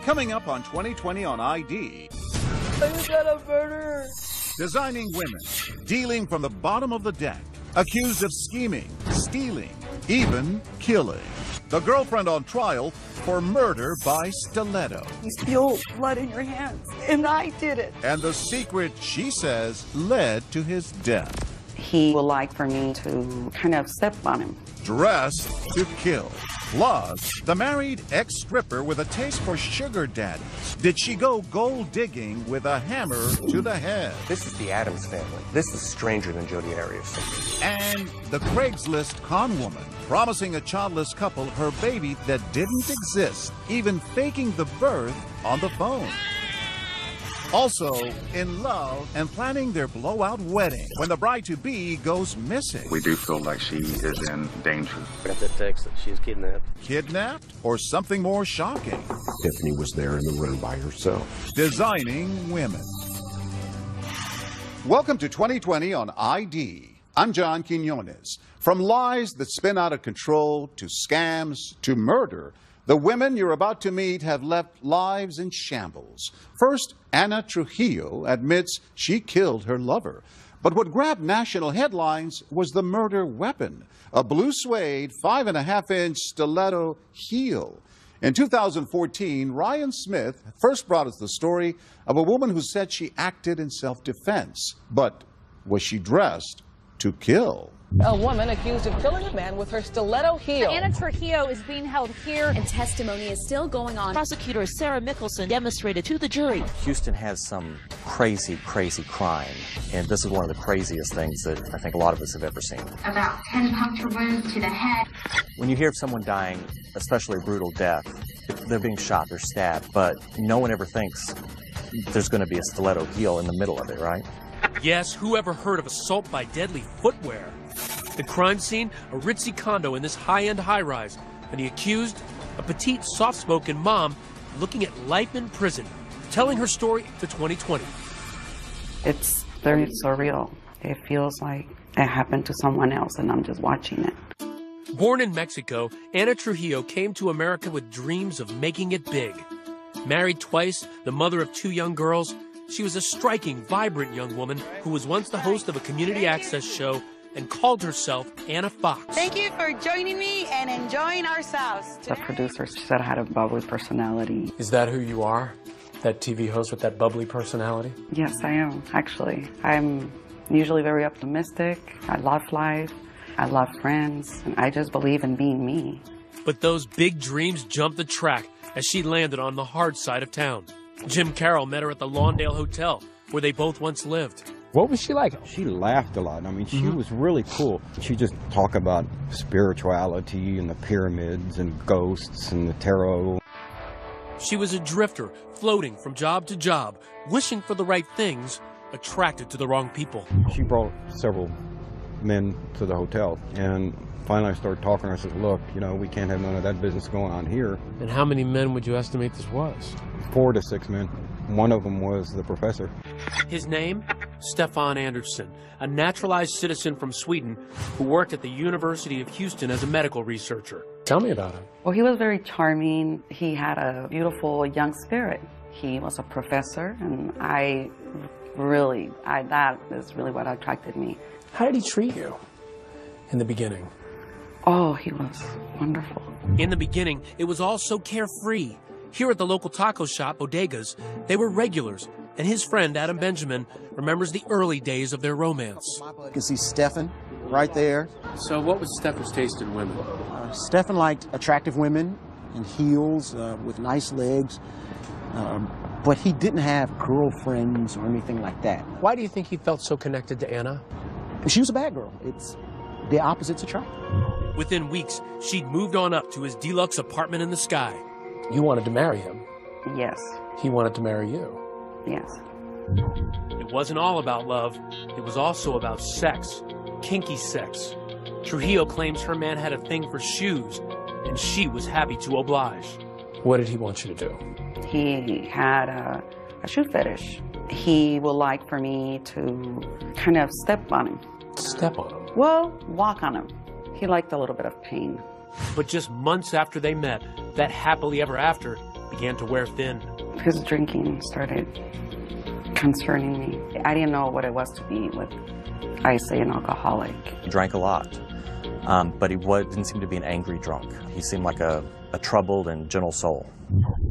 Coming up on 2020 on ID. You got a murderer. Designing women, dealing from the bottom of the deck, accused of scheming, stealing, even killing. The girlfriend on trial for murder by stiletto. You feel blood in your hands, and I did it. And the secret, she says, led to his death. He would like for me to kind of step on him. Dressed to kill. Plus, the married ex-stripper with a taste for sugar daddies. Did she go gold digging with a hammer to the head? This is the Addams family. This is stranger than Jodi Arias. And the Craigslist con woman, promising a childless couple her baby that didn't exist, even faking the birth on the phone. Also, in love and planning their blowout wedding when the bride-to-be goes missing. We do feel like she is in danger. Got that text that she was kidnapped. Kidnapped? Or something more shocking? Tiffany was there in the room by herself. Designing women. Welcome to 2020 on ID. I'm John Quinones. From lies that spin out of control to scams to murder, the women you're about to meet have left lives in shambles. First, Ana Trujillo admits she killed her lover. But what grabbed national headlines was the murder weapon, a blue suede 5.5-inch stiletto heel. In 2014, Ryan Smith first brought us the story of a woman who said she acted in self-defense. But was she dressed to kill? A woman accused of killing a man with her stiletto heel. Ana Trujillo is being held here, and testimony is still going on. Prosecutor Sarah Mickelson demonstrated to the jury. Houston has some crazy, crazy crime, and this is one of the craziest things that I think a lot of us have ever seen. About 10 puncture wounds to the head. When you hear of someone dying, especially a brutal death, they're being shot, they're stabbed, but no one ever thinks there's going to be a stiletto heel in the middle of it, right? Yes, who ever heard of assault by deadly footwear? The crime scene, a ritzy condo in this high-end high-rise, and the accused, a petite, soft-spoken mom looking at life in prison, telling her story to 2020. It's very surreal. It feels like it happened to someone else, and I'm just watching it. Born in Mexico, Ana Trujillo came to America with dreams of making it big. Married twice, the mother of 2 young girls, she was a striking, vibrant young woman who was once the host of a community access show and called herself Anna Fox. Thank you for joining me and enjoying ourselves. The producer said I had a bubbly personality. Is that who you are? That TV host with that bubbly personality? Yes, I am, actually. I'm usually very optimistic. I love life. I love friends. And I just believe in being me. But those big dreams jumped the track as she landed on the hard side of town. Jim Carroll met her at the Lawndale Hotel, where they both once lived. What was she like? She laughed a lot. I mean, she was really cool. She just talked about spirituality and the pyramids and ghosts and the tarot. She was a drifter, floating from job to job, wishing for the right things, attracted to the wrong people. She brought several men to the hotel, and finally I started talking. I said, look, you know, we can't have none of that business going on here. And how many men would you estimate this was? 4 to 6 men. One of them was the professor. His name? Stefan Andersson, a naturalized citizen from Sweden who worked at the University of Houston as a medical researcher. Tell me about him. Well, he was very charming. He had a beautiful young spirit. He was a professor, and that is really what attracted me. How did he treat you in the beginning? Oh, he was wonderful. In the beginning, it was all so carefree. Here at the local taco shop, Bodegas, they were regulars, and his friend, Adam Benjamin, remembers the early days of their romance. You can see Stefan right there. So what was Stefan's taste in women? Stefan liked attractive women in heels with nice legs, but he didn't have girlfriends or anything like that. Why do you think he felt so connected to Anna? She was a bad girl. It's the opposites attract. Within weeks, she'd moved on up to his deluxe apartment in the sky. You wanted to marry him. Yes. He wanted to marry you. Yes. It wasn't all about love. It was also about sex. Kinky sex. Trujillo claims her man had a thing for shoes, and she was happy to oblige. What did he want you to do? He had a shoe fetish. He would like for me to kind of step on him. Step on him? Well, walk on him. He liked a little bit of pain. But just months after they met, that happily ever after began to wear thin. His drinking started concerning me. I didn't know what it was to be with, I say, an alcoholic. He drank a lot, but he didn't seem to be an angry drunk. He seemed like a troubled and gentle soul.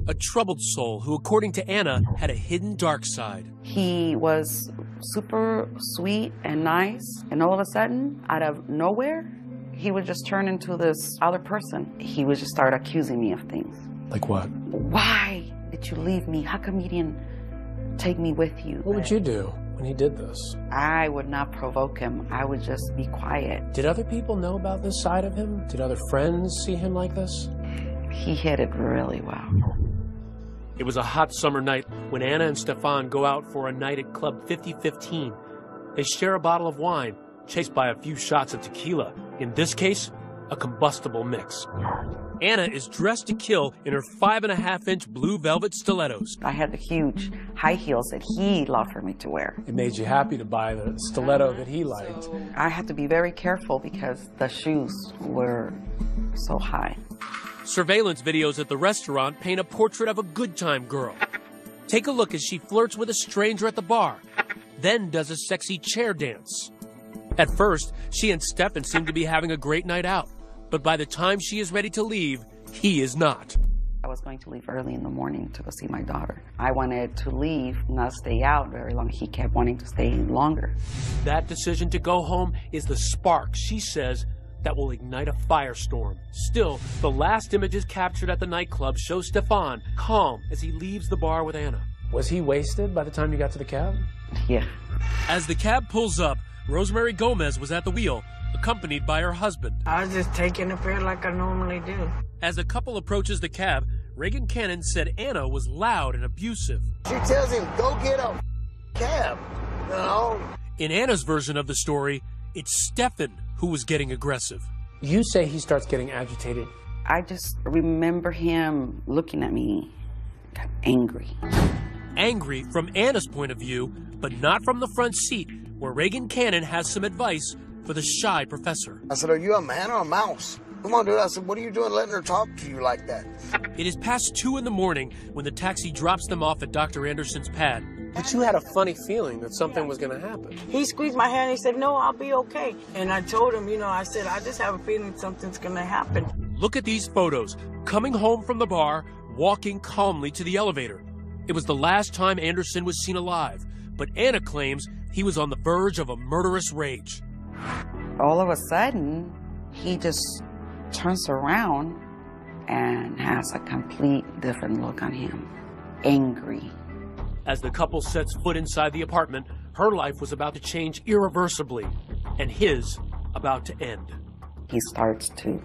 A troubled soul who, according to Anna, had a hidden dark side. He was super sweet and nice, and all of a sudden, out of nowhere, he would just turn into this other person. He would just start accusing me of things. Like what? Why did you leave me? How come you didn't take me with you? What would you do when he did this? I would not provoke him. I would just be quiet. Did other people know about this side of him? Did other friends see him like this? He hid it really well. It was a hot summer night when Anna and Stefan go out for a night at Club 5015. They share a bottle of wine, chased by a few shots of tequila. In this case, a combustible mix. Anna is dressed to kill in her 5.5-inch blue velvet stilettos. I had the huge high heels that he loved for me to wear. It made you happy to buy the stiletto that he liked. I had to be very careful because the shoes were so high. Surveillance videos at the restaurant paint a portrait of a good time girl. Take a look as she flirts with a stranger at the bar, then does a sexy chair dance. At first, she and Stefan seem to be having a great night out, but by the time she is ready to leave, he is not. I was going to leave early in the morning to go see my daughter. I wanted to leave, not stay out very long. He kept wanting to stay longer. That decision to go home is the spark, she says, that will ignite a firestorm. Still, the last images captured at the nightclub show Stefan calm as he leaves the bar with Anna. Was he wasted by the time you got to the cab? Yeah. As the cab pulls up, Rosemary Gomez was at the wheel, accompanied by her husband. I was just taking the pill like I normally do. As the couple approaches the cab, Reagan Cannon said Anna was loud and abusive. She tells him, go get a cab. No. In Anna's version of the story, it's Stefan who was getting aggressive. You say he starts getting agitated. I just remember him looking at me angry. Angry from Anna's point of view, but not from the front seat, where Reagan Cannon has some advice for the shy professor. I said, are you a man or a mouse? Come on, dude. I said, what are you doing letting her talk to you like that? It is past 2 in the morning when the taxi drops them off at Dr. Anderson's pad. But you had a funny feeling that something was going to happen. He squeezed my hand and he said, no, I'll be okay. And I told him, I said, I just have a feeling something's going to happen. Look at these photos. Coming home from the bar, walking calmly to the elevator. It was the last time Anderson was seen alive, but Anna claims he was on the verge of a murderous rage. All of a sudden, he just turns around and has a complete different look on him. Angry. As the couple sets foot inside the apartment, her life was about to change irreversibly, and his about to end. He starts to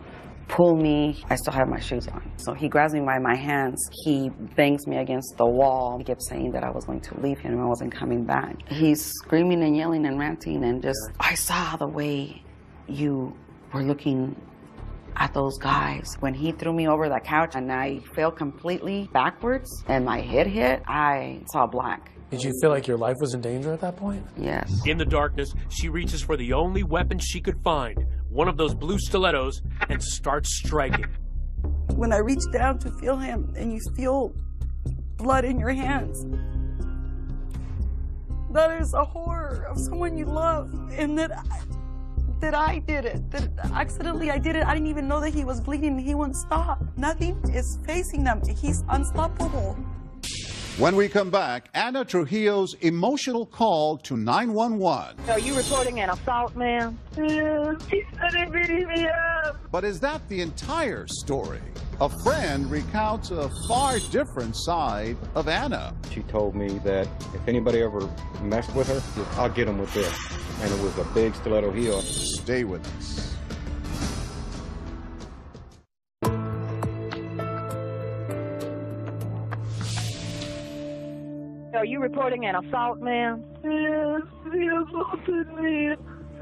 pull me. I still have my shoes on. So he grabs me by my hands. He bangs me against the wall. He kept saying that I was going to leave him and I wasn't coming back. He's screaming and yelling and ranting and just, I saw the way you were looking at those guys. When he threw me over the couch and I fell completely backwards and my head hit, I saw black. Did you feel like your life was in danger at that point? Yes. In the darkness, she reaches for the only weapon she could find, one of those blue stilettos, and starts striking. When I reach down to feel him and you feel blood in your hands, that is a horror of someone you love, and that I did it, that accidentally I did it. I didn't even know that he was bleeding and he wouldn't stop. Nothing is facing them. He's unstoppable. When we come back, Anna Trujillo's emotional call to 911. Are you reporting an assault, ma'am? Yeah, he said he beat me up. But is that the entire story? A friend recounts a far different side of Anna. She told me that if anybody ever messed with her, I'll get them with this. And it was a big stiletto heel. Stay with us. Are you reporting an assault, ma'am? Yeah, he assaulted me.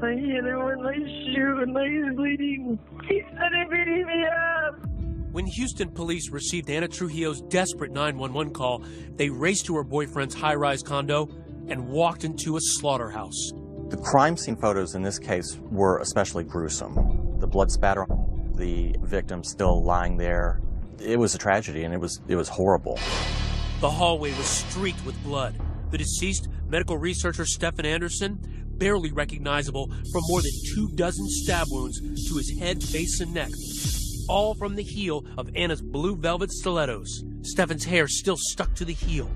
I hit him with my shoe and he's bleeding. He said he beat me up. When Houston police received Anna Trujillo's desperate 911 call, they raced to her boyfriend's high-rise condo and walked into a slaughterhouse. The crime scene photos in this case were especially gruesome. The blood spatter, the victim still lying there, It was a tragedy, and it was horrible. The hallway was streaked with blood. The deceased, medical researcher Stephen Anderson, barely recognizable from more than 24 stab wounds to his head, face, and neck, all from the heel of Anna's blue velvet stilettos. Stephen's hair still stuck to the heel.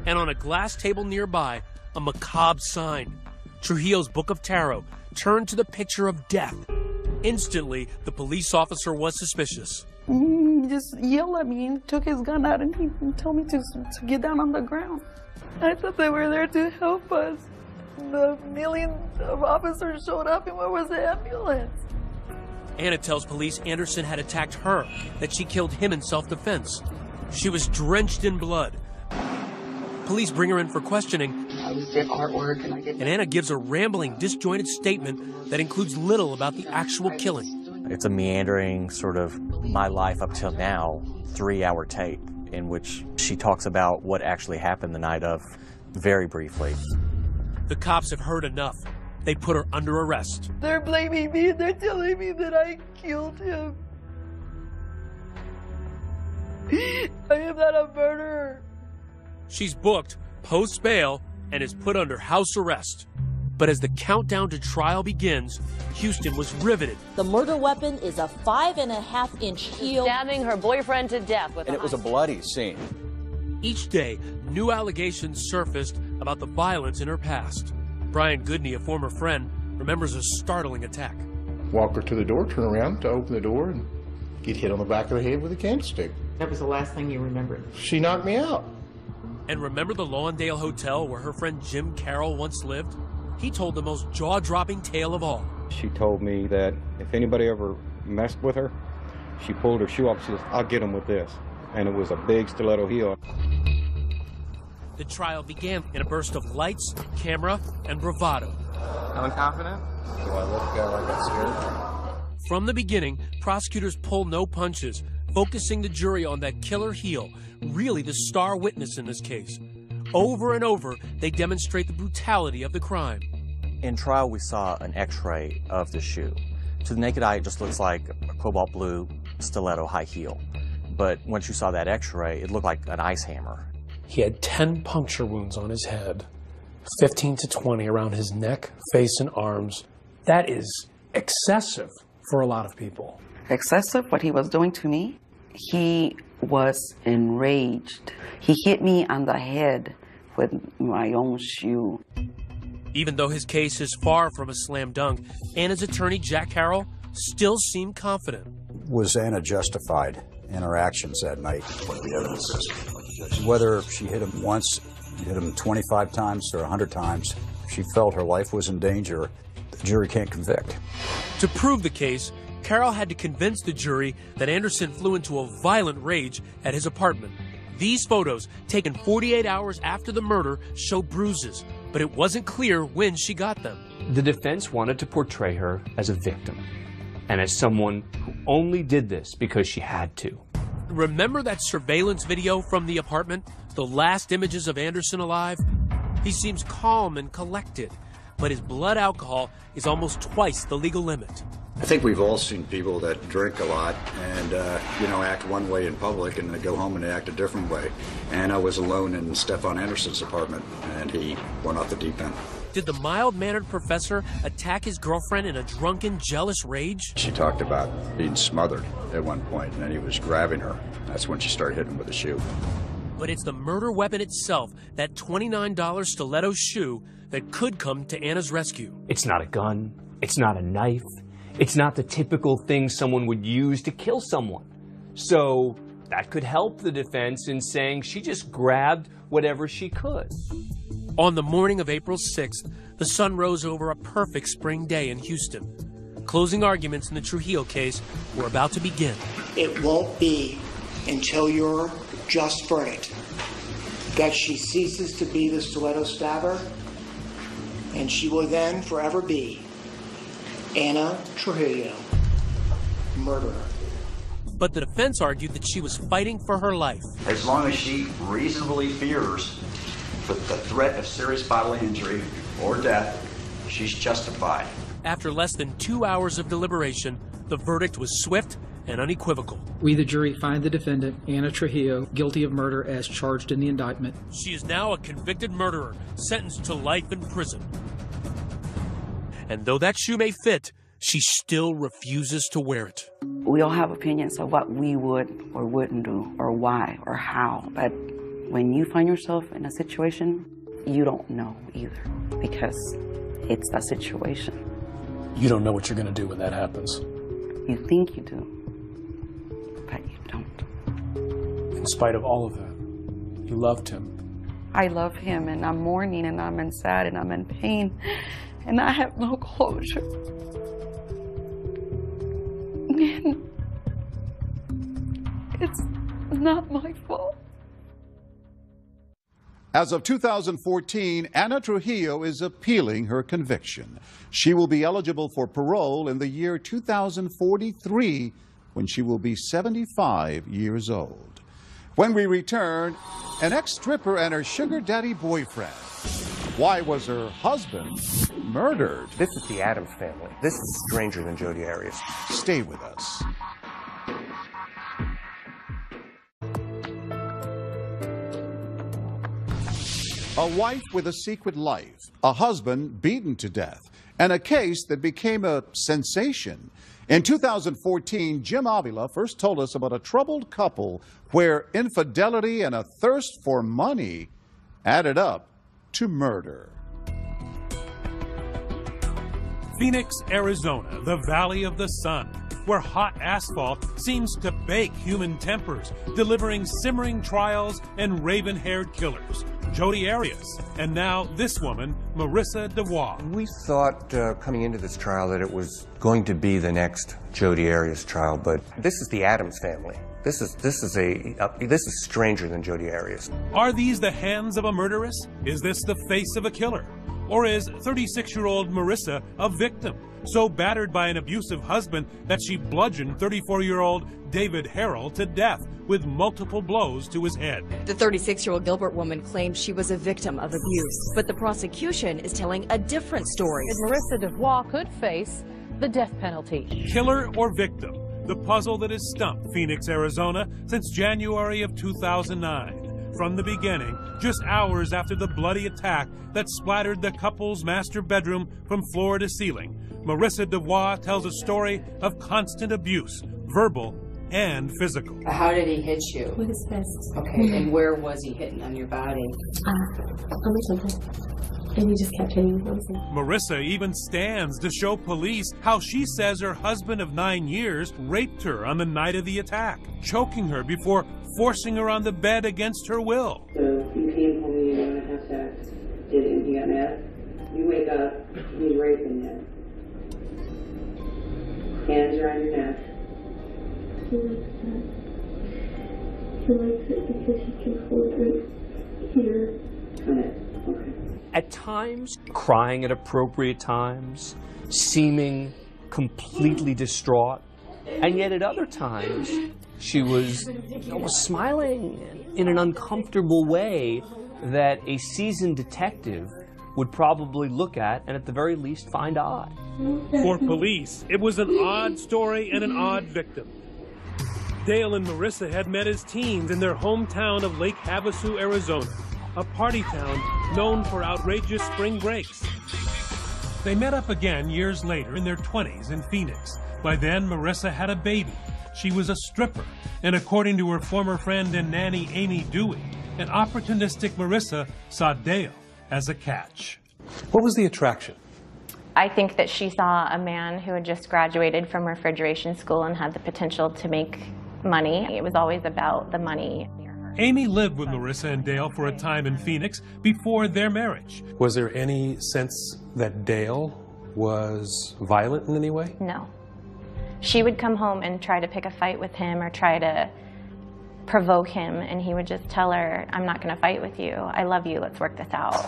And on a glass table nearby, a macabre sign. Trujillo's Book of Tarot turned to the picture of death. Instantly, the police officer was suspicious. He just yelled at me and took his gun out and he told me to get down on the ground. I thought they were there to help us. The millions of officers showed up and where was the ambulance? Anna tells police Anderson had attacked her, that she killed him in self-defense. She was drenched in blood. Police bring her in for questioning, and Anna gives a rambling, disjointed statement that includes little about the actual killing. It's a meandering sort of my life up till now 3-hour tape in which she talks about what actually happened the night of, very briefly. The cops have heard enough. They put her under arrest. They're blaming me. They're telling me that I killed him. I am not a murderer. She's booked post-bail and is put under house arrest. But as the countdown to trial begins, Houston was riveted. The murder weapon is a 5.5-inch heel. Stabbing her boyfriend to death with and it was a bloody scene. Each day, new allegations surfaced about the violence in her past. Brian Goodney, a former friend, remembers a startling attack. Walk her to the door, turn around to open the door, and get hit on the back of the head with a candlestick. That was the last thing you remembered? She knocked me out. And remember the Lawndale Hotel where her friend Jim Carroll once lived? He told the most jaw-dropping tale of all. She told me that if anybody ever messed with her, she pulled her shoe off. She says, "I'll get them with this." And it was a big stiletto heel. The trial began in a burst of lights, camera, and bravado. Feeling confident? Do I look like I'm scared? From the beginning, prosecutors pull no punches, focusing the jury on that killer heel, really the star witness in this case. Over and over, they demonstrate the brutality of the crime. In trial, we saw an x-ray of the shoe. To the naked eye, it just looks like a cobalt blue stiletto high heel. But once you saw that x-ray, it looked like an ice hammer. He had 10 puncture wounds on his head, 15 to 20 around his neck, face, and arms. That is excessive for a lot of people. Excessive, what he was doing to me? He was enraged. He hit me on the head with my own shoe. Even though his case is far from a slam dunk, Anna's attorney, Jack Carroll, still seemed confident. Was Anna justified in her actions that night? What the evidence is. Whether she hit him once, hit him 25 times or 100 times, she felt her life was in danger, the jury can't convict. To prove the case, Carroll had to convince the jury that Anderson flew into a violent rage at his apartment. These photos, taken 48 hours after the murder, show bruises, but it wasn't clear when she got them. The defense wanted to portray her as a victim and as someone who only did this because she had to. Remember that surveillance video from the apartment? The last images of Anderson alive? He seems calm and collected, but his blood alcohol is almost twice the legal limit. I think we've all seen people that drink a lot and, act one way in public and then go home and they act a different way. Anna was alone in Stefan Anderson's apartment and he went off the deep end. Did the mild-mannered professor attack his girlfriend in a drunken, jealous rage? She talked about being smothered at one point and then he was grabbing her. That's when she started hitting him with a shoe. But it's the murder weapon itself, that $29 stiletto shoe, that could come to Anna's rescue. It's not a gun. It's not a knife. It's not the typical thing someone would use to kill someone. So that could help the defense in saying she just grabbed whatever she could. On the morning of April 6th, the sun rose over a perfect spring day in Houston. Closing arguments in the Trujillo case were about to begin. It won't be until your just verdict that she ceases to be the stiletto stabber, and she will then forever be Anna Trujillo, murderer. But the defense argued that she was fighting for her life. As long as she reasonably fears the threat of serious bodily injury or death, she's justified. After less than 2 hours of deliberation, the verdict was swift and unequivocal. We, the jury, find the defendant, Anna Trujillo, guilty of murder as charged in the indictment. She is now a convicted murderer, sentenced to life in prison. And though that shoe may fit, she still refuses to wear it. We all have opinions of what we would or wouldn't do, or why, or how. But when you find yourself in a situation, you don't know either, because it's a situation. You don't know what you're going to do when that happens. You think you do, but you don't. In spite of all of that, you loved him. I love him, and I'm mourning, and I'm sad, and I'm in pain, and I have no closure. And it's not my fault. As of 2014, Anna Trujillo is appealing her conviction. She will be eligible for parole in the year 2043, when she will be 75 years old. When we return, an ex-stripper and her sugar daddy boyfriend. Why was her husband murdered? This is the Addams family. This is stranger than Jodi Arias. Stay with us. A wife with a secret life, a husband beaten to death, and a case that became a sensation. In 2014, Jim Avila first told us about a troubled couple where infidelity and a thirst for money added up to murder. Phoenix, Arizona, the Valley of the Sun, where hot asphalt seems to bake human tempers, delivering simmering trials and raven-haired killers. Jodi Arias, and now this woman, Marissa DeVois. We thought coming into this trial that it was going to be the next Jodi Arias trial, but this is the Addams family. This is stranger than Jodi Arias. Are these the hands of a murderess? Is this the face of a killer? Or is 36-year-old Marissa a victim, so battered by an abusive husband that she bludgeoned 34-year-old David Harrell to death with multiple blows to his head? The 36-year-old Gilbert woman claims she was a victim of abuse, but the prosecution is telling a different story. Marissa DeVois could face the death penalty. Killer or victim? The puzzle that has stumped Phoenix, Arizona since January of 2009. From the beginning, just hours after the bloody attack that splattered the couple's master bedroom from floor to ceiling, Marissa DeVois tells a story of constant abuse, verbal and physical. How did he hit you? With his fist. Okay, and where was he hitting on your body? On the temple. And he just kept hitting me. Marissa even stands to show police how she says her husband of 9 years raped her on the night of the attack, choking her before forcing her on the bed against her will. So you came home and you want to have sex. Didn't you get mad? You wake up, he's raping you. Hands are on your neck. He likes that. He likes it because he can hold it here. On it. Okay. At times, crying at appropriate times, seeming completely distraught, and yet at other times, she was almost smiling in an uncomfortable way that a seasoned detective would probably look at and at the very least find odd. For police, it was an odd story and an odd victim. Dale and Marissa had met as teens in their hometown of Lake Havasu, Arizona, a party town known for outrageous spring breaks. They met up again years later in their 20s in Phoenix. By then, Marissa had a baby. She was a stripper, and according to her former friend and nanny, Amy Dewey, an opportunistic Marissa saw Dale as a catch. What was the attraction? I think that she saw a man who had just graduated from refrigeration school and had the potential to make money. It was always about the money. Amy lived with Marissa and Dale for a time in Phoenix before their marriage. Was there any sense that Dale was violent in any way? No. She would come home and try to pick a fight with him or try to provoke him, and he would just tell her, I'm not going to fight with you. I love you. Let's work this out.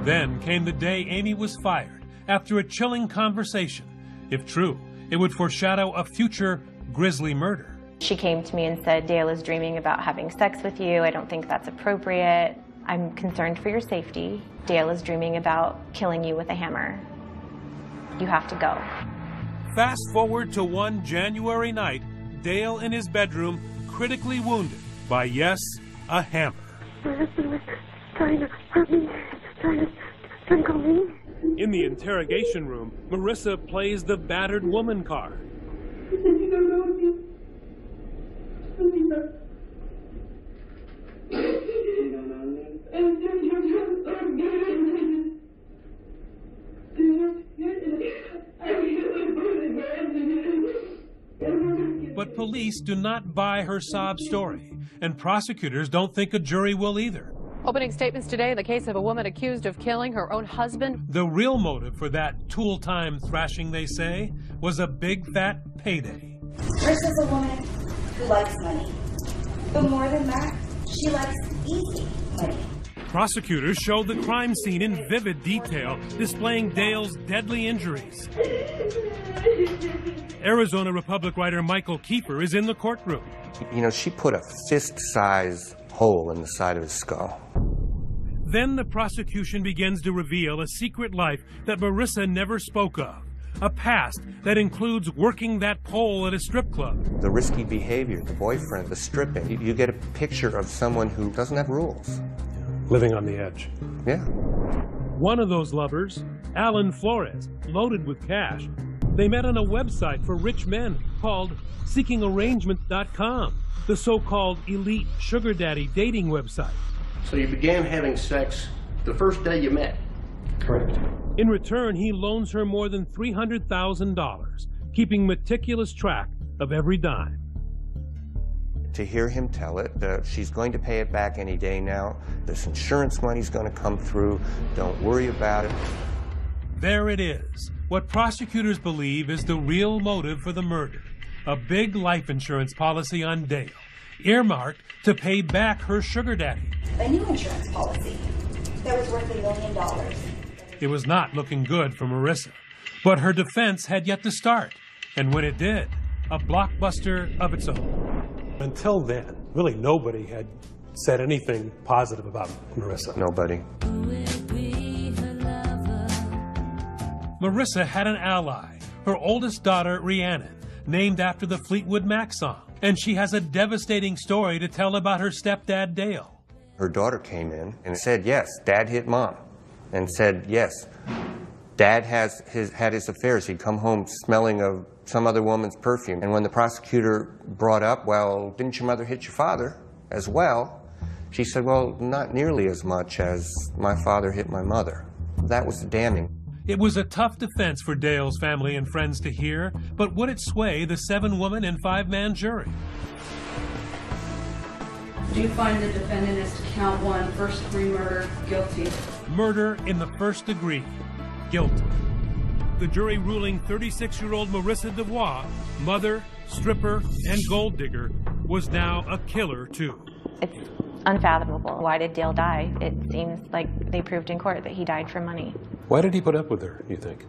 Then came the day Amy was fired after a chilling conversation. If true, it would foreshadow a future grisly murder. She came to me and said, Dale is dreaming about having sex with you. I don't think that's appropriate. I'm concerned for your safety. Dale is dreaming about killing you with a hammer. You have to go. Fast forward to one January night, found Dale in his bedroom, critically wounded by, yes, a hammer. My husband was trying to hurt me, trying to strangle me. In the interrogation room, Marissa plays the battered woman card. But police do not buy her sob story, and prosecutors don't think a jury will either. Opening statements today in the case of a woman accused of killing her own husband. The real motive for that tool-time thrashing, they say, was a big fat payday. Marissa's a woman who likes money. But more than that, she likes easy money. Prosecutors showed the crime scene in vivid detail, displaying Dale's deadly injuries. Arizona Republic writer Michael Kiefer is in the courtroom. You know, she put a fist-size hole in the side of his skull. Then the prosecution begins to reveal a secret life that Marissa never spoke of. A past that includes working that pole at a strip club. The risky behavior, the boyfriend, the stripping. You get a picture of someone who doesn't have rules. Living on the edge. Yeah. One of those lovers, Alan Flores, loaded with cash. They met on a website for rich men called SeekingArrangements.com, the so-called elite sugar daddy dating website. So you began having sex the first day you met? Correct. In return, he loans her more than $300,000, keeping meticulous track of every dime. To hear him tell it, she's going to pay it back any day now. This insurance money's going to come through. Don't worry about it. There it is. What prosecutors believe is the real motive for the murder. A big life insurance policy on Dale, earmarked to pay back her sugar daddy. A new insurance policy that was worth $1 million. It was not looking good for Marissa, but her defense had yet to start. And when it did, a blockbuster of its own. Until then, really nobody had said anything positive about Marissa. Nobody. Marissa had an ally, her oldest daughter, Rhiannon, named after the Fleetwood Mac song. And she has a devastating story to tell about her stepdad, Dale. Her daughter came in and said, yes, Dad hit Mom. And said, yes, Dad had his affairs. He'd come home smelling of some other woman's perfume. And when the prosecutor brought up, well, didn't your mother hit your father as well? She said, well, not nearly as much as my father hit my mother. That was damning. It was a tough defense for Dale's family and friends to hear, but would it sway the 7-woman and 5-man jury? Do you find the defendant as to count 1, first-degree murder, guilty? Murder in the first degree, guilty. The jury ruling 36-year-old Marissa DeVois, mother, stripper, and gold digger, was now a killer too. It's unfathomable. Why did Dale die? It seems like they proved in court that he died for money. Why did he put up with her, you think?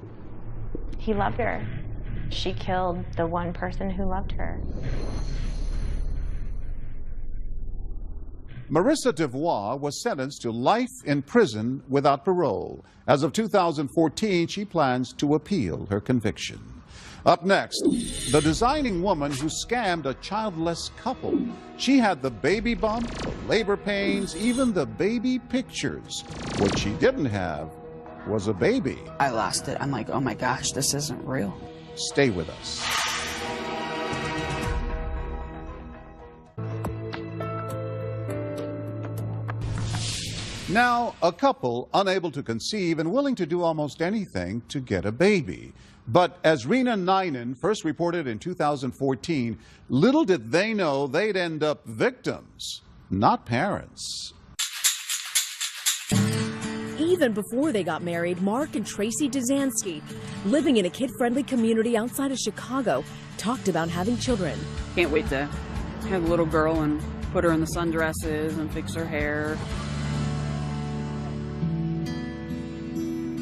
He loved her. She killed the one person who loved her. Marissa DeVois was sentenced to life in prison without parole. As of 2014, she plans to appeal her conviction. Up next, the designing woman who scammed a childless couple. She had the baby bump, the labor pains, even the baby pictures. What she didn't have was a baby. I lost it. I'm like, oh my gosh, this isn't real. Stay with us. Now, a couple unable to conceive and willing to do almost anything to get a baby. But as Rena Ninen first reported in 2014, little did they know they'd end up victims, not parents. Even before they got married, Mark and Tracy Dzansky, living in a kid-friendly community outside of Chicago, talked about having children. Can't wait to have a little girl and put her in the sundresses and fix her hair.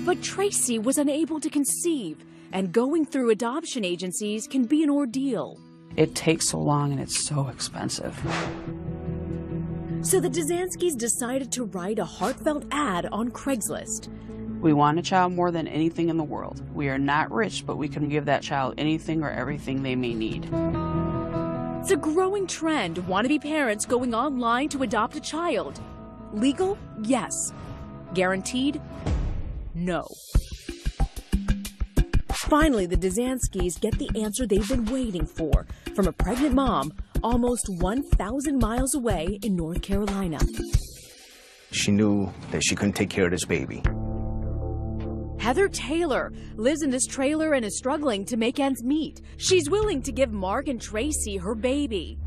But Tracy was unable to conceive, and going through adoption agencies can be an ordeal. It takes so long and it's so expensive. So the Dzanskys decided to write a heartfelt ad on Craigslist. We want a child more than anything in the world. We are not rich, but we can give that child anything or everything they may need. It's a growing trend, wannabe parents going online to adopt a child. Legal? Yes. Guaranteed? No. Finally, the Dzanskis get the answer they've been waiting for from a pregnant mom almost 1,000 miles away in North Carolina. She knew that she couldn't take care of this baby. Heather Taylor lives in this trailer and is struggling to make ends meet. She's willing to give Mark and Tracy her baby.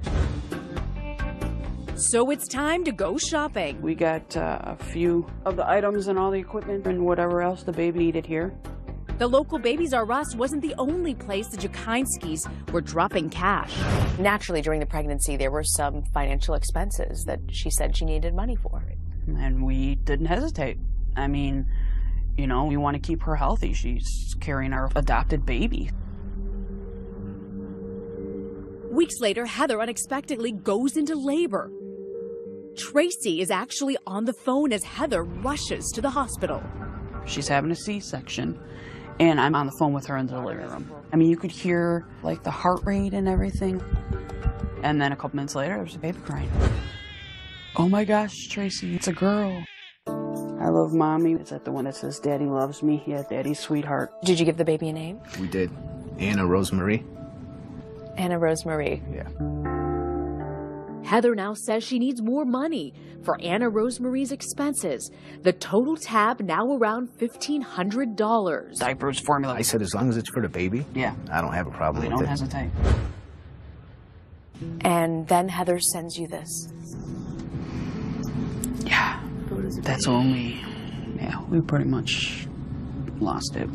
So it's time to go shopping. We got a few of the items and all the equipment and whatever else the baby needed here. The local Babies R Us wasn't the only place the Jakinskis were dropping cash. Naturally, during the pregnancy, there were some financial expenses that she said she needed money for. And we didn't hesitate. I mean, you know, we want to keep her healthy. She's carrying our adopted baby. Weeks later, Heather unexpectedly goes into labor. Tracy is actually on the phone as Heather rushes to the hospital. She's having a C-section, and I'm on the phone with her in the living room. I mean, you could hear, like, the heart rate and everything. And then a couple minutes later, there's a baby crying. Oh my gosh, Tracy, it's a girl. I love mommy. Is that the one that says daddy loves me? Yeah, daddy's sweetheart. Did you give the baby a name? We did. Anna Rosemarie. Anna Rosemarie. Yeah. Heather now says she needs more money for Anna Rosemarie's expenses. The total tab now around $1,500. Diapers, formula. I said as long as it's for the baby, yeah, I don't have a problem with it. Don't hesitate. And then Heather sends you this. Yeah, that's when we pretty much lost it.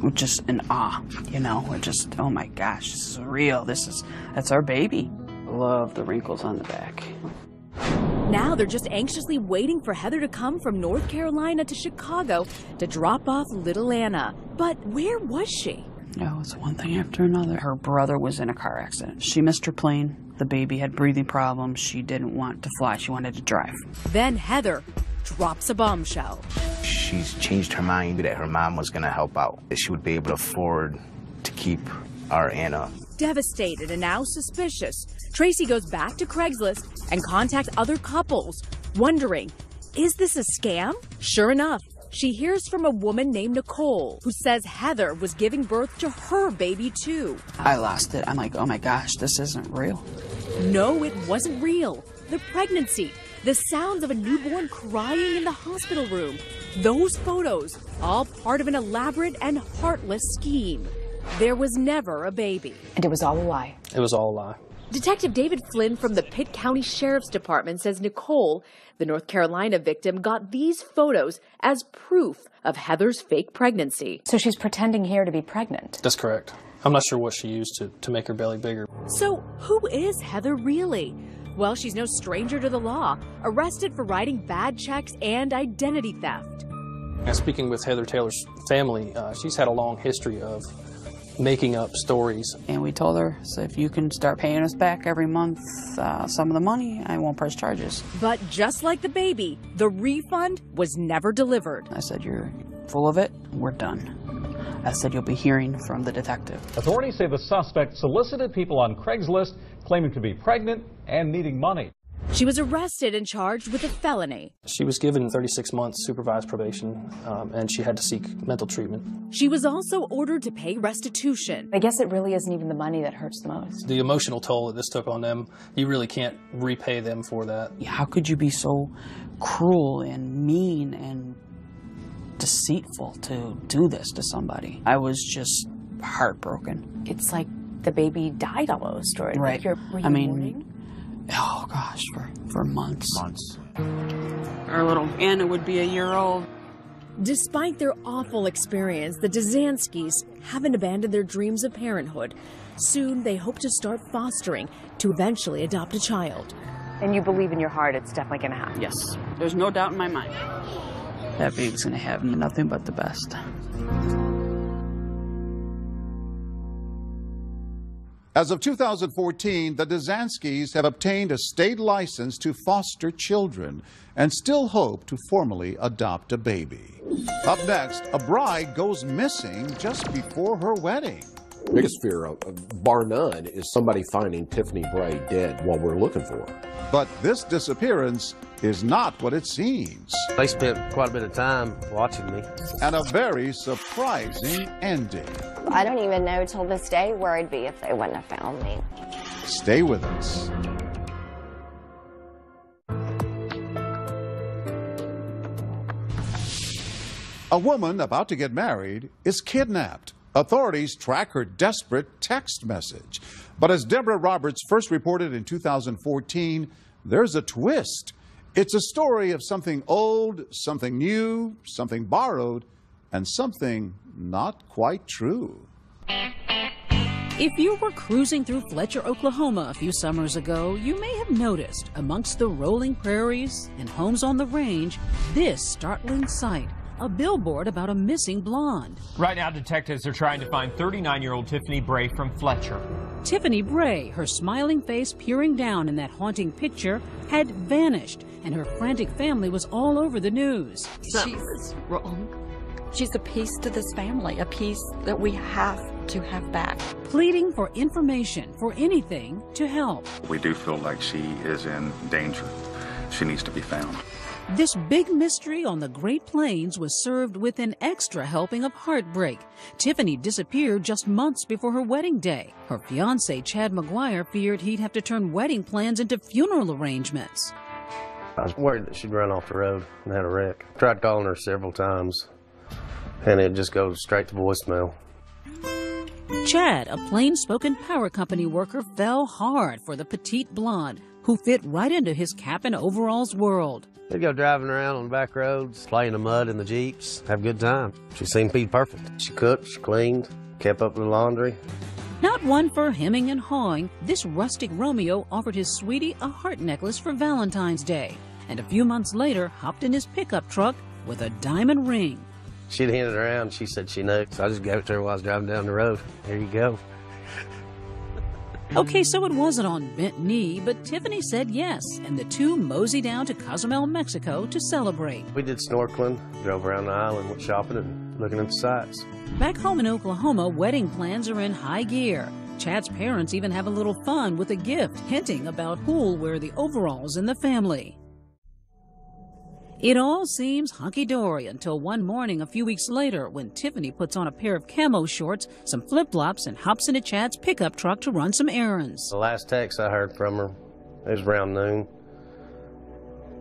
We're just in awe, you know. We're just, oh my gosh, this is real. That's our baby. Love the wrinkles on the back. Now they're just anxiously waiting for Heather to come from North Carolina to Chicago to drop off little Anna. But where was she? No, it's one thing after another. Her brother was in a car accident. She missed her plane. The baby had breathing problems. She didn't want to fly. She wanted to drive. Then Heather drops a bombshell. She's changed her mind that her mom was going to help out, that she would be able to afford to keep our Anna. Devastated and now suspicious, Tracy goes back to Craigslist and contacts other couples, wondering, is this a scam? Sure enough, she hears from a woman named Nicole who says Heather was giving birth to her baby too. I lost it. I'm like, oh my gosh, this isn't real. No, it wasn't real. The pregnancy, the sounds of a newborn crying in the hospital room, those photos, all part of an elaborate and heartless scheme. There was never a baby. And it was all a lie. It was all a lie. Detective David Flynn from the Pitt County Sheriff's Department says Nicole, the North Carolina victim, got these photos as proof of Heather's fake pregnancy. So she's pretending here to be pregnant. That's correct. I'm not sure what she used to make her belly bigger. So who is Heather really? Well, she's no stranger to the law, arrested for writing bad checks and identity theft. And speaking with Heather Taylor's family, she's had a long history of making up stories. And we told her, so if you can start paying us back every month some of the money, I won't press charges. But just like the baby, the refund was never delivered. I said, you're full of it, we're done. I said, you'll be hearing from the detective. Authorities say the suspect solicited people on Craigslist claiming to be pregnant and needing money. She was arrested and charged with a felony. She was given 36 months supervised probation, and she had to seek mental treatment. She was also ordered to pay restitution. I guess it really isn't even the money that hurts the most. The emotional toll that this took on them, you really can't repay them for that. How could you be so cruel and mean and deceitful to do this to somebody? I was just heartbroken. It's like the baby died almost, or right. Were you mourning? Oh gosh, for months. Our little Anna would be a year old. Despite their awful experience, the Dzanskis haven't abandoned their dreams of parenthood. Soon, they hope to start fostering to eventually adopt a child. And you believe in your heart it's definitely going to happen? Yes. There's no doubt in my mind. That baby's going to have nothing but the best. As of 2014, the Dzanskis have obtained a state license to foster children and still hope to formally adopt a baby. Up next, a bride goes missing just before her wedding. Biggest fear, bar none, is somebody finding Tiffany Bray dead while we're looking for her. But this disappearance is not what it seems. They spent quite a bit of time watching me. And a very surprising ending. I don't even know till this day where I'd be if they wouldn't have found me. Stay with us. A woman about to get married is kidnapped. Authorities track her desperate text message. But as Deborah Roberts first reported in 2014, there's a twist. It's a story of something old, something new, something borrowed, and something not quite true. If you were cruising through Fletcher, Oklahoma a few summers ago, you may have noticed amongst the rolling prairies and homes on the range this startling sight. A billboard about a missing blonde. Right now, detectives are trying to find 39-year-old Tiffany Bray from Fletcher. Tiffany Bray, her smiling face peering down in that haunting picture, had vanished, and her frantic family was all over the news. She's wrong. She's a piece to this family, a piece that we have to have back. Pleading for information, for anything to help. We do feel like she is in danger. She needs to be found. This big mystery on the Great Plains was served with an extra helping of heartbreak. Tiffany disappeared just months before her wedding day. Her fiancé, Chad McGuire, feared he'd have to turn wedding plans into funeral arrangements. I was worried that she'd run off the road and had a wreck. Tried calling her several times, and it just goes straight to voicemail. Chad, a plain-spoken power company worker, fell hard for the petite blonde, who fit right into his cap and overalls world. They'd go driving around on the back roads, play in the mud in the Jeeps, have a good time. She seemed to be perfect. She cooked, she cleaned, kept up with the laundry. Not one for hemming and hawing, this rustic Romeo offered his sweetie a heart necklace for Valentine's Day, and a few months later hopped in his pickup truck with a diamond ring. She'd handed it around, she said she knew, so I just gave it to her while I was driving down the road. Here you go. Okay, so it wasn't on bent knee, but Tiffany said yes, and the two moseyed down to Cozumel, Mexico to celebrate. We did snorkeling, drove around the island, went shopping and looking at the sights. Back home in Oklahoma, wedding plans are in high gear. Chad's parents even have a little fun with a gift, hinting about who'll wear the overalls in the family. It all seems hunky-dory until one morning a few weeks later when Tiffany puts on a pair of camo shorts, some flip-flops, and hops into Chad's pickup truck to run some errands. The last text I heard from her, it was around noon.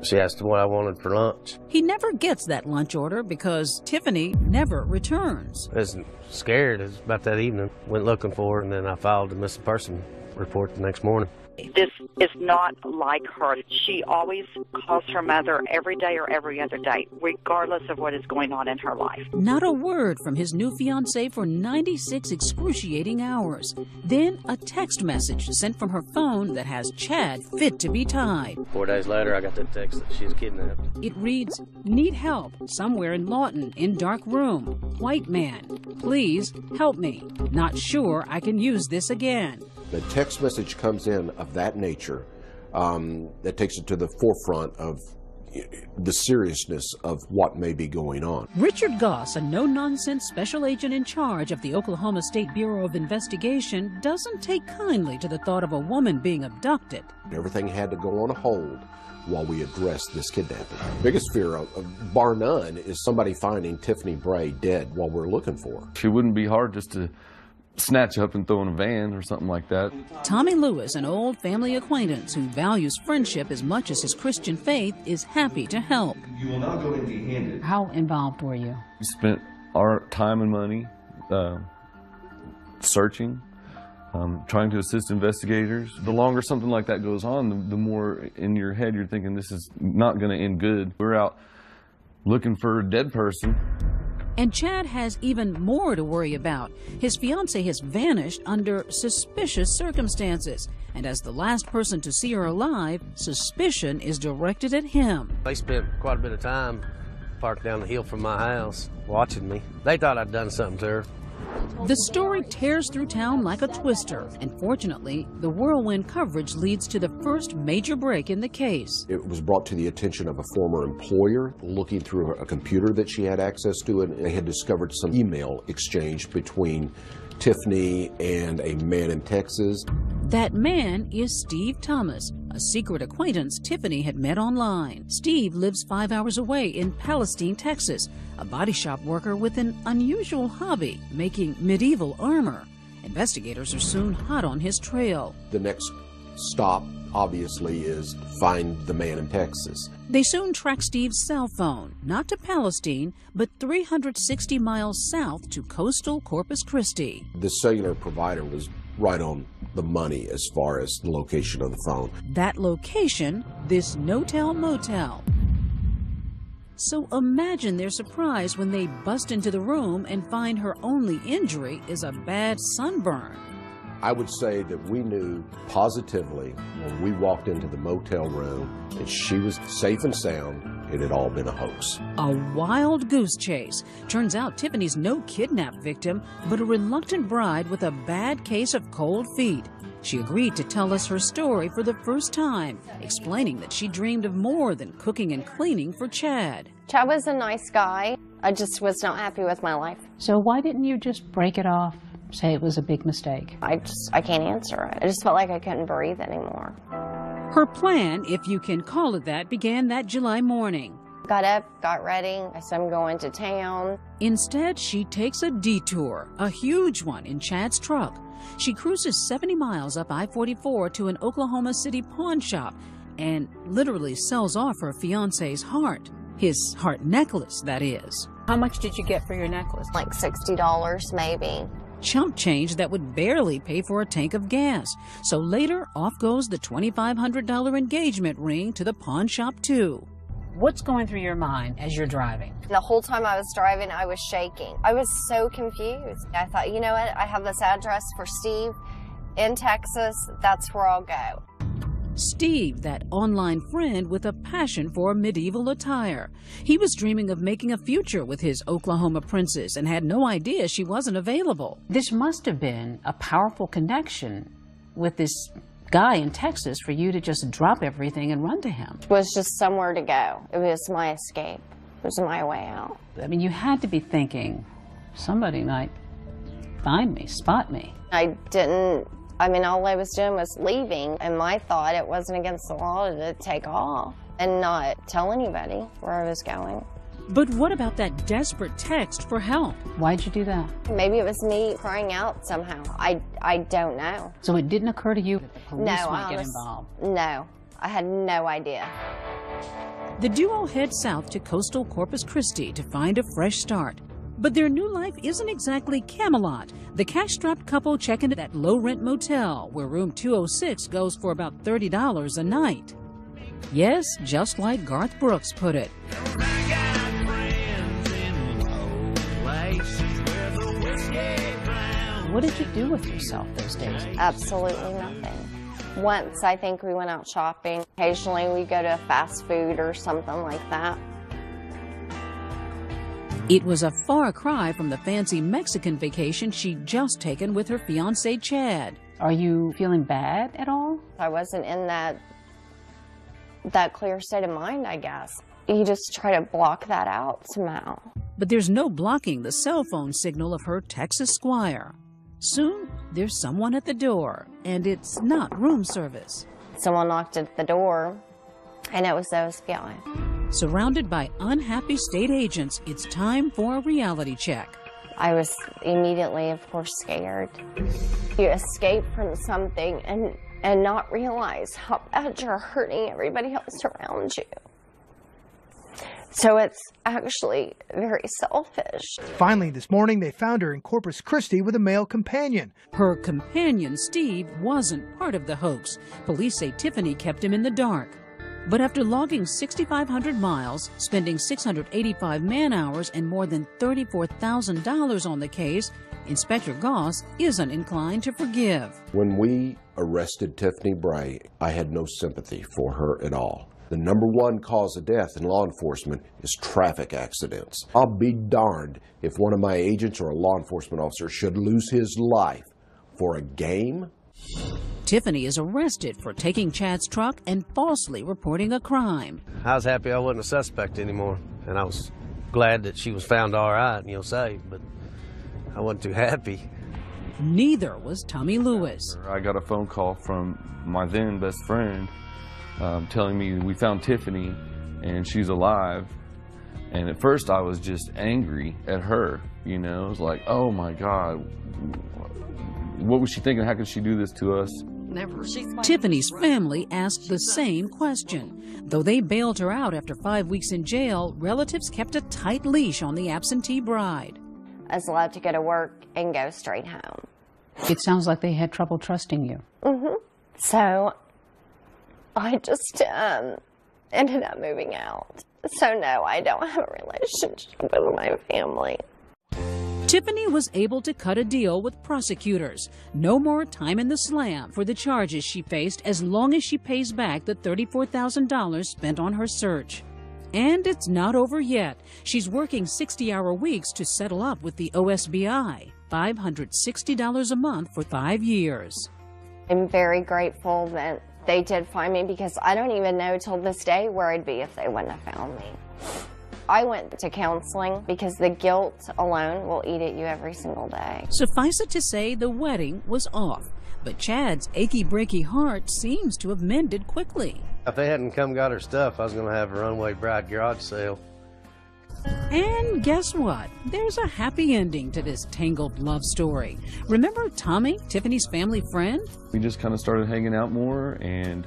She asked what I wanted for lunch. He never gets that lunch order because Tiffany never returns. I was scared. It was about that evening. Went looking for her, and then I filed the missing person report the next morning. This is not like her. She always calls her mother every day or every other day, regardless of what is going on in her life. Not a word from his new fiancée for 96 excruciating hours. Then a text message sent from her phone that has Chad fit to be tied. 4 days later, I got that text that she's kidnapped. It reads, "Need help somewhere in Lawton in dark room. White man. Please help me. Not sure I can use this again." The text message comes in of that nature that takes it to the forefront of the seriousness of what may be going on. Richard Goss, a no-nonsense special agent in charge of the Oklahoma State Bureau of Investigation, doesn't take kindly to the thought of a woman being abducted. Everything had to go on hold while we addressed this kidnapping. Biggest fear, bar none, is somebody finding Tiffany Bray dead while we're looking for her. She wouldn't be hard just to snatch up and throw in a van or something like that. Tommy Lewis, an old family acquaintance who values friendship as much as his Christian faith, is happy to help. You will not go empty-handed. How involved were you? We spent our time and money searching, trying to assist investigators. The longer something like that goes on, the more in your head you're thinking this is not going to end good. We're out looking for a dead person. And Chad has even more to worry about. His fiancée has vanished under suspicious circumstances. And as the last person to see her alive, suspicion is directed at him. They spent quite a bit of time parked down the hill from my house watching me. They thought I'd done something to her. The story tears through town like a twister, and fortunately, the whirlwind coverage leads to the first major break in the case. It was brought to the attention of a former employer looking through a computer that she had access to, and they had discovered some email exchange between Tiffany and a man in Texas. That man is Steve Thomas, a secret acquaintance Tiffany had met online. Steve lives 5 hours away in Palestine, Texas, a body shop worker with an unusual hobby, making medieval armor. Investigators are soon hot on his trail. The next stop, obviously, is find the man in Texas. They soon track Steve's cell phone, not to Palestine, but 360 miles south to coastal Corpus Christi. The cellular provider was right on the money as far as the location of the phone. That location, this no-tell motel. So imagine their surprise when they bust into the room and find her only injury is a bad sunburn. I would say that we knew positively when we walked into the motel room that she was safe and sound. It had all been a hoax. A wild goose chase. Turns out Tiffany's no kidnap victim, but a reluctant bride with a bad case of cold feet. She agreed to tell us her story for the first time, explaining that she dreamed of more than cooking and cleaning for Chad. Chad was a nice guy. I just was not happy with my life. So why didn't you just break it off, say it was a big mistake? I can't answer it. I just felt like I couldn't breathe anymore. Her plan, if you can call it that, began that July morning. Got up, got ready. I said I'm going to town. Instead, she takes a detour, a huge one, in Chad's truck. She cruises 70 miles up I-44 to an Oklahoma City pawn shop and literally sells off her fiancé's heart. His heart necklace, that is. How much did you get for your necklace? Like $60 maybe. Chump change that would barely pay for a tank of gas. So later, off goes the $2,500 engagement ring to the pawn shop too. What's going through your mind as you're driving? The whole time I was driving, I was shaking. I was so confused. I thought, you know what? I have this address for Steve in Texas. That's where I'll go. Steve, that online friend with a passion for medieval attire. He was dreaming of making a future with his Oklahoma princess and had no idea she wasn't available. This must have been a powerful connection with this guy in Texas for you to just drop everything and run to him. It was just somewhere to go. It was my escape. It was my way out. I mean, you had to be thinking, somebody might find me, spot me. I mean, all I was doing was leaving, and my thought it wasn't against the law to take off and not tell anybody where I was going. But what about that desperate text for help? Why'd you do that? Maybe it was me crying out somehow. I don't know. So it didn't occur to you that the police might get involved? No, I had no idea. The duo head south to coastal Corpus Christi to find a fresh start. But their new life isn't exactly Camelot. The cash-strapped couple check into that low-rent motel where room 206 goes for about $30 a night. Yes, just like Garth Brooks put it. What did you do with yourself those days? Absolutely nothing. Once, I think we went out shopping. Occasionally, we go to fast food or something like that. It was a far cry from the fancy Mexican vacation she'd just taken with her fiancé, Chad. Are you feeling bad at all? I wasn't in that clear state of mind, I guess. You just try to block that out somehow. But there's no blocking the cell phone signal of her Texas squire. Soon, there's someone at the door, and it's not room service. Someone knocked at the door, and it was the FBI. Surrounded by unhappy state agents, it's time for a reality check. I was immediately, of course, scared. You escape from something and not realize how bad you're hurting everybody else around you. So it's actually very selfish. Finally, this morning, they found her in Corpus Christi with a male companion. Her companion, Steve, wasn't part of the hoax. Police say Tiffany kept him in the dark. But after logging 6,500 miles, spending 685 man-hours, and more than $34,000 on the case, Inspector Goss isn't inclined to forgive. When we arrested Tiffany Bray, I had no sympathy for her at all. The number one cause of death in law enforcement is traffic accidents. I'll be darned if one of my agents or a law enforcement officer should lose his life for a game. Tiffany is arrested for taking Chad's truck and falsely reporting a crime. I was happy I wasn't a suspect anymore, and I was glad that she was found all right, saved, but I wasn't too happy. Neither was Tommy Lewis. I got a phone call from my then best friend telling me we found Tiffany and she's alive. And at first I was just angry at her, you know. It was like, oh my God, what was she thinking? How could she do this to us? Never. Tiffany's family asked the same question. Though they bailed her out after 5 weeks in jail, relatives kept a tight leash on the absentee bride. I was allowed to go to work and go straight home. It sounds like they had trouble trusting you. So I just ended up moving out. So no, I don't have a relationship with my family. Tiffany was able to cut a deal with prosecutors. No more time in the slam for the charges she faced as long as she pays back the $34,000 spent on her search. And it's not over yet. She's working 60-hour weeks to settle up with the OSBI, $560 a month for 5 years. I'm very grateful that they did find me, because I don't even know till this day where I'd be if they wouldn't have found me. I went to counseling because the guilt alone will eat at you every single day. Suffice it to say, the wedding was off, but Chad's achy breaky heart seems to have mended quickly. If they hadn't come got her stuff, I was going to have a runaway bride garage sale. And guess what? There's a happy ending to this tangled love story. Remember Tommy, Tiffany's family friend? We just kind of started hanging out more and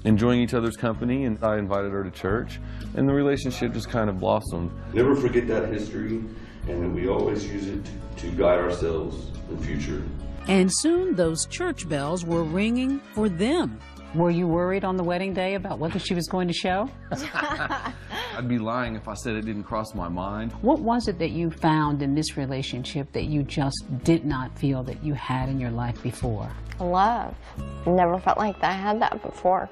enjoying each other's company, and I invited her to church, and the relationship just kind of blossomed. Never forget that history, and we always use it to guide ourselves in the future. And soon those church bells were ringing for them. Were you worried on the wedding day about whether she was going to show? I'd be lying if I said it didn't cross my mind. What was it that you found in this relationship that you just did not feel that you had in your life before? Love. Never felt like I had that before.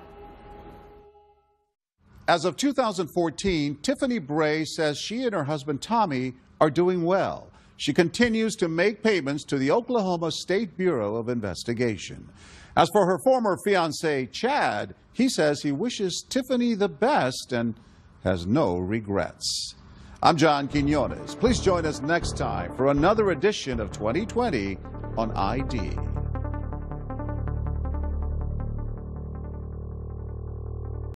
As of 2014, Tiffany Bray says she and her husband Tommy are doing well. She continues to make payments to the Oklahoma State Bureau of Investigation. As for her former fiancé, Chad, he says he wishes Tiffany the best and has no regrets. I'm John Quinones. Please join us next time for another edition of 2020 on ID.